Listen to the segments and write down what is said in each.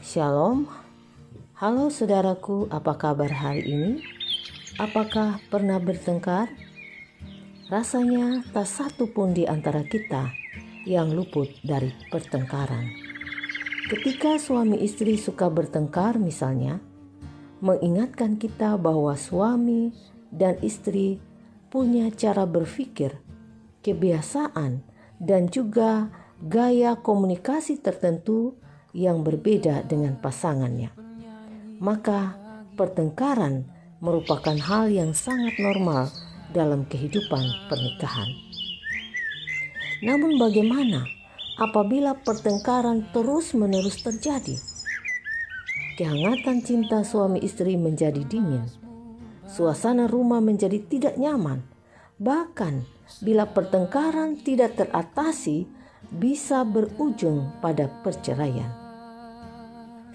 Shalom, halo saudaraku, apa kabar hari ini? Apakah pernah bertengkar? Rasanya tak satu pun di antara kita yang luput dari pertengkaran. Ketika suami istri suka bertengkar misalnya, mengingatkan kita bahwa suami dan istri punya cara berpikir, kebiasaan, dan juga gaya komunikasi tertentu yang berbeda dengan pasangannya. Maka pertengkaran merupakan hal yang sangat normal dalam kehidupan pernikahan. Namun bagaimana apabila pertengkaran terus-menerus terjadi? Kehangatan cinta suami istri menjadi dingin. Suasana rumah menjadi tidak nyaman. Bahkan bila pertengkaran tidak teratasi, bisa berujung pada perceraian.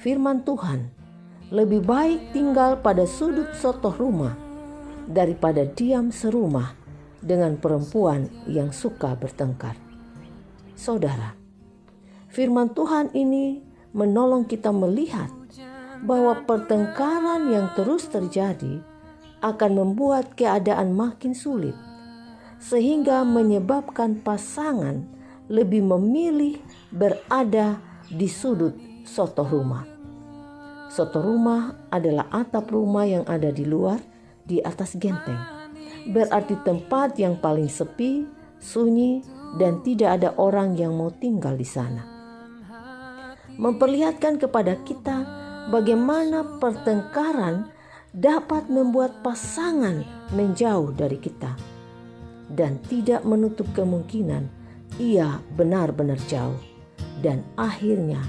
Firman Tuhan, lebih baik tinggal pada sudut sotoh rumah daripada diam serumah dengan perempuan yang suka bertengkar. Saudara, firman Tuhan ini menolong kita melihat bahwa pertengkaran yang terus terjadi akan membuat keadaan makin sulit, sehingga menyebabkan pasangan lebih memilih berada di sudut sotoh rumah. Sotoh rumah adalah atap rumah yang ada di luar, di atas genteng. Berarti tempat yang paling sepi, sunyi, dan tidak ada orang yang mau tinggal di sana. Memperlihatkan kepada kita bagaimana pertengkaran dapat membuat pasangan menjauh dari kita, dan tidak menutup kemungkinan ia benar-benar jauh dan akhirnya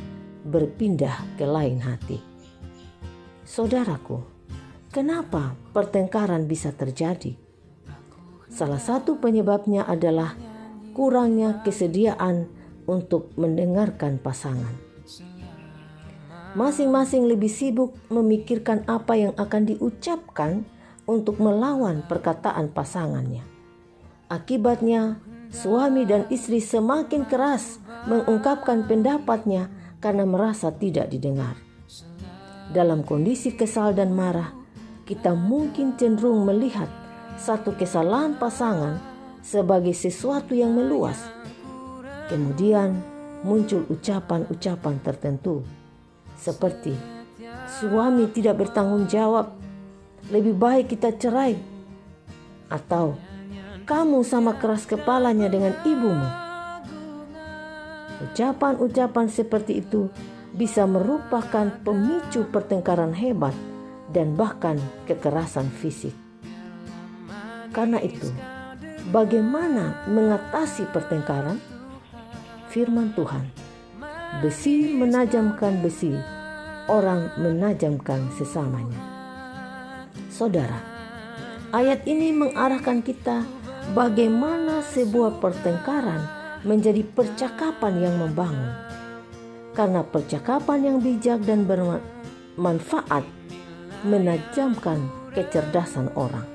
berpindah ke lain hati. Saudaraku, kenapa pertengkaran bisa terjadi? Salah satu penyebabnya adalah kurangnya kesediaan untuk mendengarkan pasangan. Masing-masing lebih sibuk memikirkan apa yang akan diucapkan untuk melawan perkataan pasangannya. Akibatnya, suami dan istri semakin keras mengungkapkan pendapatnya karena merasa tidak didengar. Dalam kondisi kesal dan marah, kita mungkin cenderung melihat satu kesalahan pasangan sebagai sesuatu yang meluas. Kemudian muncul ucapan-ucapan tertentu seperti, suami tidak bertanggung jawab, lebih baik kita cerai. Atau, kamu sama keras kepalanya dengan ibumu. Ucapan-ucapan seperti itu bisa merupakan pemicu pertengkaran hebat dan bahkan kekerasan fisik. Karena itu, bagaimana mengatasi pertengkaran? Firman Tuhan, besi menajamkan besi, orang menajamkan sesamanya. Saudara, ayat ini mengarahkan kita bagaimana sebuah pertengkaran menjadi percakapan yang membangun. Karena percakapan yang bijak dan bermanfaat menajamkan kecerdasan orang.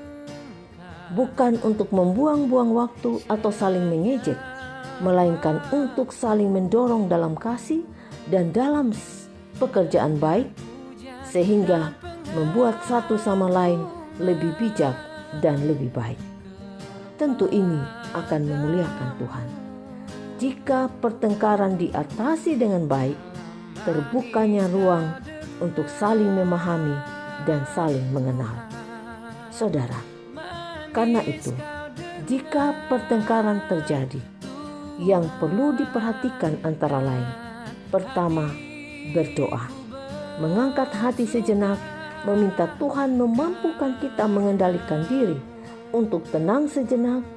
Bukan untuk membuang-buang waktu atau saling mengejek, melainkan untuk saling mendorong dalam kasih dan dalam pekerjaan baik, sehingga membuat satu sama lain lebih bijak dan lebih baik. Tentu ini akan memuliakan Tuhan. Jika pertengkaran diatasi dengan baik, terbukanya ruang untuk saling memahami dan saling mengenal. Saudara, karena itu, jika pertengkaran terjadi, yang perlu diperhatikan antara lain, pertama, berdoa, mengangkat hati sejenak, meminta Tuhan memampukan kita mengendalikan diri untuk tenang sejenak,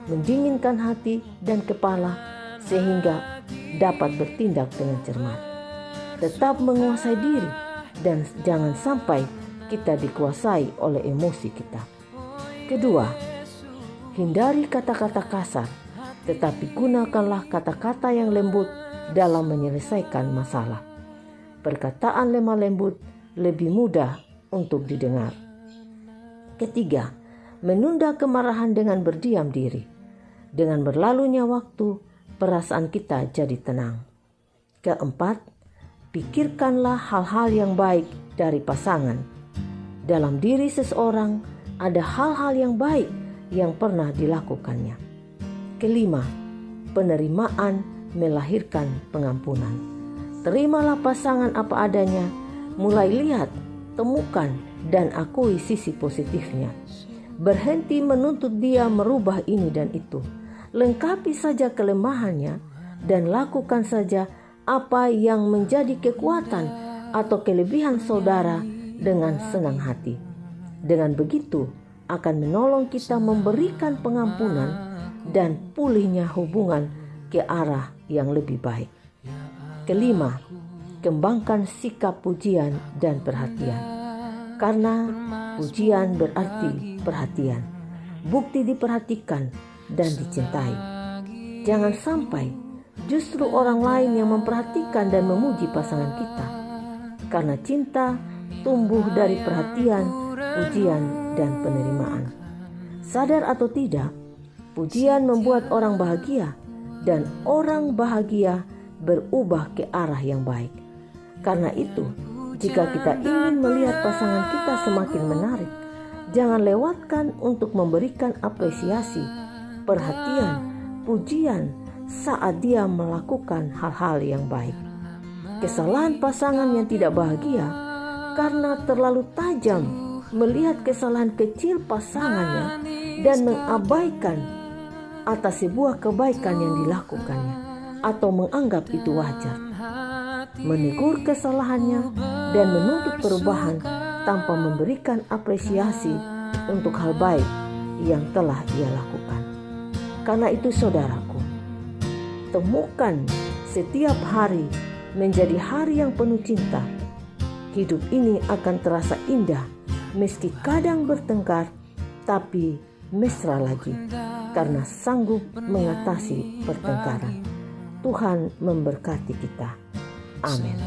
mendinginkan hati dan kepala sehingga dapat bertindak dengan cermat. Tetap menguasai diri dan jangan sampai kita dikuasai oleh emosi kita. Kedua, hindari kata-kata kasar, tetapi gunakanlah kata-kata yang lembut dalam menyelesaikan masalah. Perkataan lemah lembut lebih mudah untuk didengar. Ketiga, menunda kemarahan dengan berdiam diri. Dengan berlalunya waktu, perasaan kita jadi tenang. Keempat, Pikirkanlah hal-hal yang baik dari pasangan. Dalam diri seseorang ada hal-hal yang baik yang pernah dilakukannya. Kelima, penerimaan melahirkan pengampunan. Terimalah pasangan apa adanya, mulai lihat, temukan, dan akui sisi positifnya. Berhenti menuntut dia merubah ini dan itu. Lengkapi saja kelemahannya dan lakukan saja apa yang menjadi kekuatan atau kelebihan saudara dengan senang hati. Dengan begitu akan menolong kita memberikan pengampunan dan pulihnya hubungan ke arah yang lebih baik. Kelima, kembangkan sikap pujian dan perhatian. Karena pujian berarti perhatian, bukti diperhatikan dan dicintai. Jangan sampai justru orang lain yang memperhatikan dan memuji pasangan kita. Karena cinta tumbuh dari perhatian, pujian, dan penerimaan. Sadar atau tidak, pujian membuat orang bahagia, dan orang bahagia berubah ke arah yang baik. Karena itu, jika kita ingin melihat pasangan kita semakin menarik, jangan lewatkan untuk memberikan apresiasi, perhatian, pujian saat dia melakukan hal-hal yang baik. Kesalahan pasangan yang tidak bahagia karena terlalu tajam melihat kesalahan kecil pasangannya dan mengabaikan atas sebuah kebaikan yang dilakukannya atau menganggap itu wajar. Menegur kesalahannya dan menuntut perubahan tanpa memberikan apresiasi untuk hal baik yang telah ia lakukan. Karena itu saudaraku, temukan setiap hari menjadi hari yang penuh cinta. Hidup ini akan terasa indah meski kadang bertengkar, tapi mesra lagi karena sanggup mengatasi pertengkaran. Tuhan memberkati kita. Amin.